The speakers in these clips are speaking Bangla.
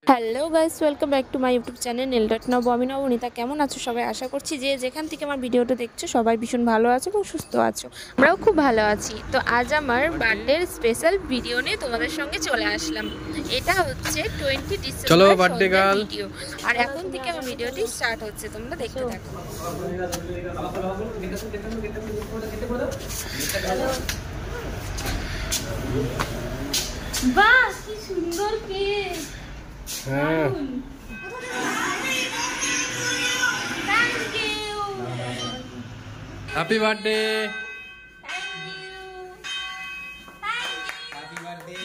Hello guys, welcome back to my YouTube channel Nilratna বমি নবনীতা। কেমন আছো সবাই? আশা করছি যে যেখান থেকে আমার ভিডিওটা দেখছো সবাই ভীষণ ভালো আছো এবং সুস্থ আছো। আমরাও খুব ভালো আছি। তো আজ আমার বার্থডের স্পেশাল ভিডিও নিয়ে তোমাদের সঙ্গে চলে আসলাম। এটা হচ্ছে 20 ডিসেম্বর বার্থডে গার্ল ভিডিও, আর এখন থেকে আমার ভিডিওটি স্টার্ট হচ্ছে, তোমরা দেখতে থাকো। বাহ, কি সুন্দর কেক! হ্যাঁ, happy birthday. Happy birthday.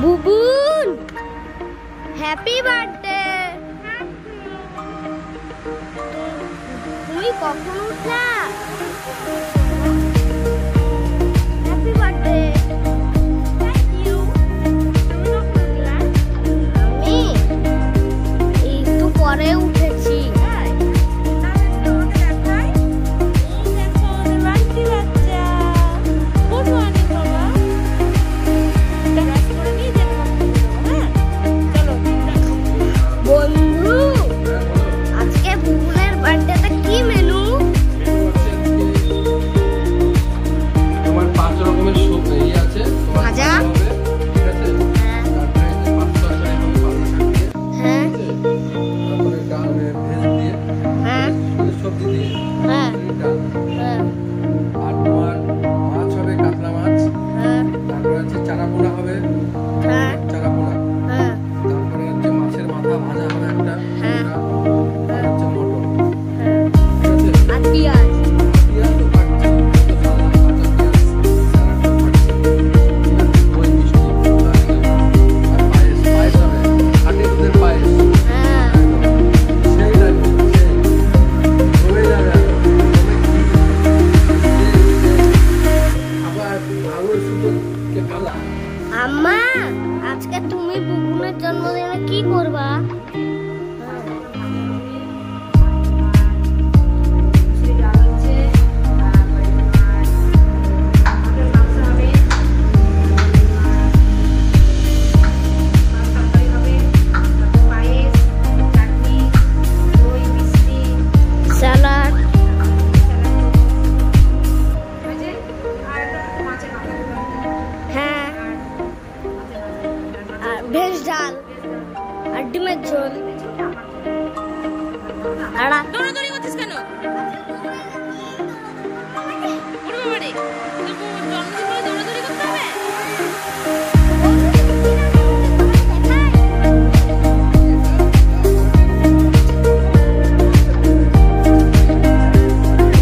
Bubun, happy birthday. তুমি কখন উঠলা? Happy birthday. Thank you. আমি একটু পরে উঠেছি। বন্ধু, আজকে বুবুনের বার্থডেতে কি মেনু? তোমার 5 রকমের সবজি আছে, তোমার ভাজা হবে, ঠিক আছে? তারপরে এই যে 5 তরকারি হবে, পালং শাক দিয়ে, হ্যাঁ ঠিক আছে? তারপরে ডাল ভেজ দিয়ে, হ্যাঁ সবজি দিয়ে, হ্যাঁ ডাল। হ্যাঁ আর তোমার মাছ হবে, কাতলা মাছ। হ্যাঁ তারপরে হচ্ছে চানা পোনা হবে, হ্যাঁ চানা পোনা। হ্যাঁ তারপরে হচ্ছে মাছের মাথা ভাজা হবে একটা, হ্যাঁ। ওটা। আর হচ্ছে মটর, হ্যাঁ। ঠিক আছে? আর পেঁয়াজ। পেঁয়াজ তো কাটছি, তো কাঁচা পেঁয়াজ, স্যালাডটা কাটছি, দই মিষ্টি, আর পায়েস হবে, খাঁটি দুধের পায়েস। হ্যাঁ সেই লাগবে, সেই হয়ে যাবে এখন। তবে কি আবার আঙুর সুতোকে পালা। আম্মা, আজকে তুমি বুবুনের জন্মদিনে কি করবা? স্যালাড। হ্যাঁ, আর ভেজ ডাল আর ডিমের ঝোল। আর দৌড়াদৌড়ি করছিস কেন? ওরে বাবা রে, তোর জন্মদিন বলে দৌড়াদৌড়ি করতে হবে?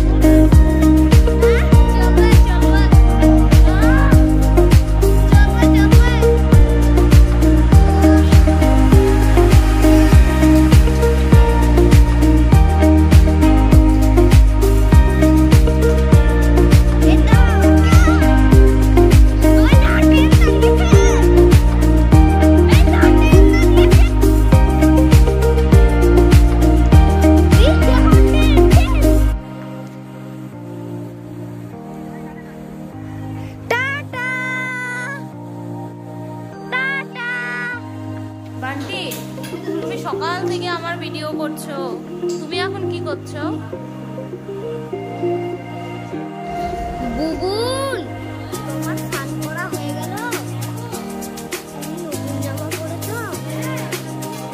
চল সকাল থেকে আমার ভিডিও করছো, তুমি এখন কি করছো? বুবুন, তোমার স্নান করা হয়ে গেল? তুমি নতুন জামা পরেছো? এই দেখো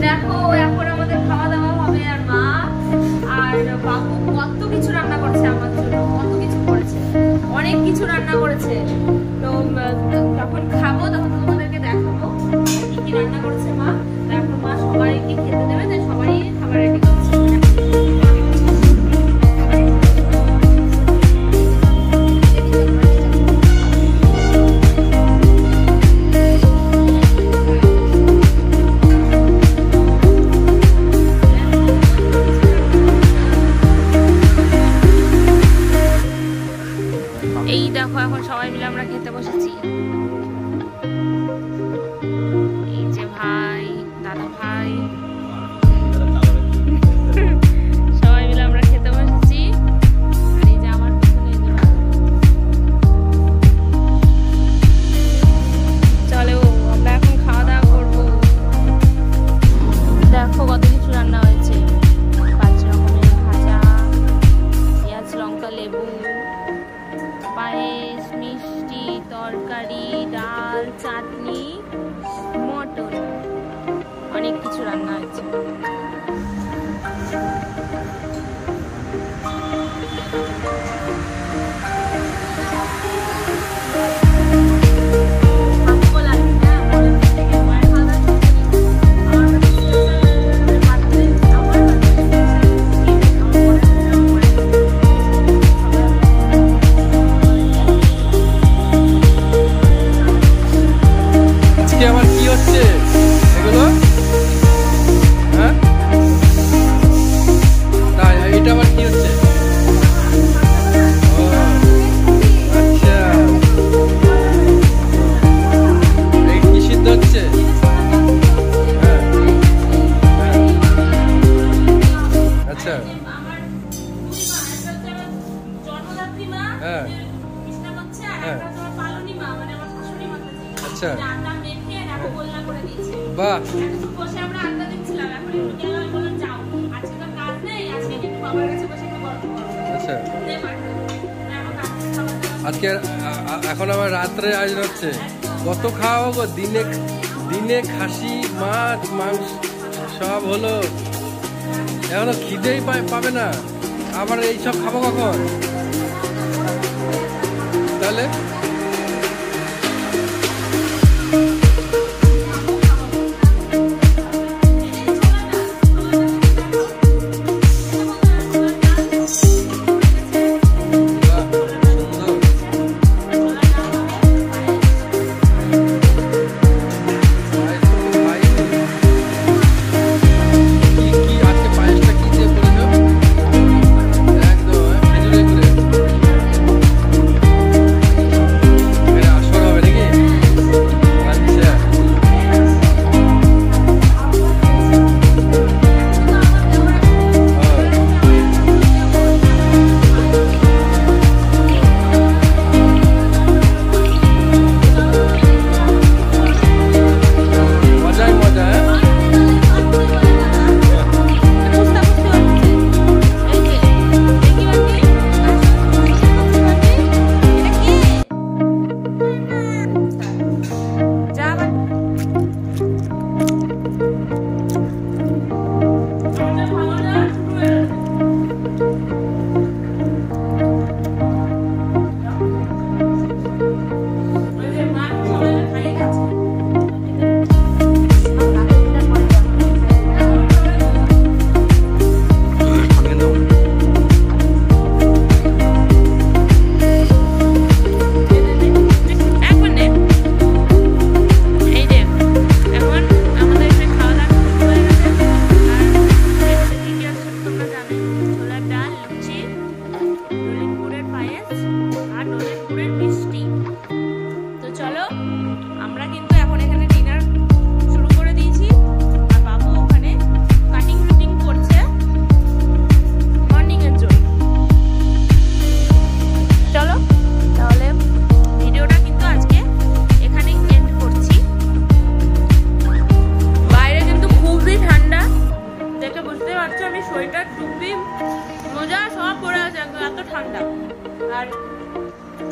দেখো এখন আমাদের খাওয়া দাওয়া হবে, আর মা আর বাবু কত কিছু রান্না করছে আমার জন্য, কত কিছু করেছে, অনেক কিছু রান্না করেছে। তো যখন খাবো তখন তোমাদেরকে দেখাবো কি কি রান্না করেছে মা। তারপর মা সবাইকে খেতে দেবে, তাই সবাই খাবার রেডি করছে। এই দেখো এখন সবাই মিলে আমরা খেতে বসেছি। এই যে ভাই, দাদা ভাই, সবাই মিলে আমরা খেতে বসেছি। আর এই যে আমার পিছনে এই যে ভাই। চলো আমরা এখন খাওয়া দাওয়া করবো। দেখো কত কিছু রান্না হয়েছে, 5 রকমের ভাজা, পেঁয়াজ লঙ্কা লেবু, পায়েস, মিষ্টি, তরকারি, ডাল, চাটনি, মটন, অনেক কিছু রান্না হয়েছে। আজকে আমার কি হচ্ছে এগুলো? হ্যাঁ, তাই এটা আবার কি হচ্ছে? ও, আচ্ছা, এই কি সিদ্ধ হচ্ছে? হ্যাঁ, হ্যাঁ। আচ্ছা, হ্যাঁ, হ্যাঁ, আচ্ছা, বাহ, আচ্ছা। আজকে এখন আবার রাত্রে আয়োজন হচ্ছে। কত খাওয়া গো? দিনে দিনে খাসি, মাছ, মাংস সব হলো, এখনো খিদেই পাবে না, আবার এইসব খাবো কখন তাহলে?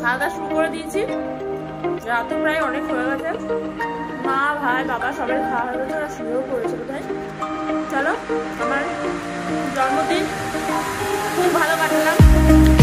খাওয়া দাওয়া শুরু করে দিয়েছি। রাতও প্রায় অনেক হয়ে গেছে। মা ভাই বাবা সবাই খাওয়া হয়ে গেছে, ওরা শুয়েও পড়েছে বোধহয়। চলো, আমার জন্মদিন খুব ভালো কাটালাম।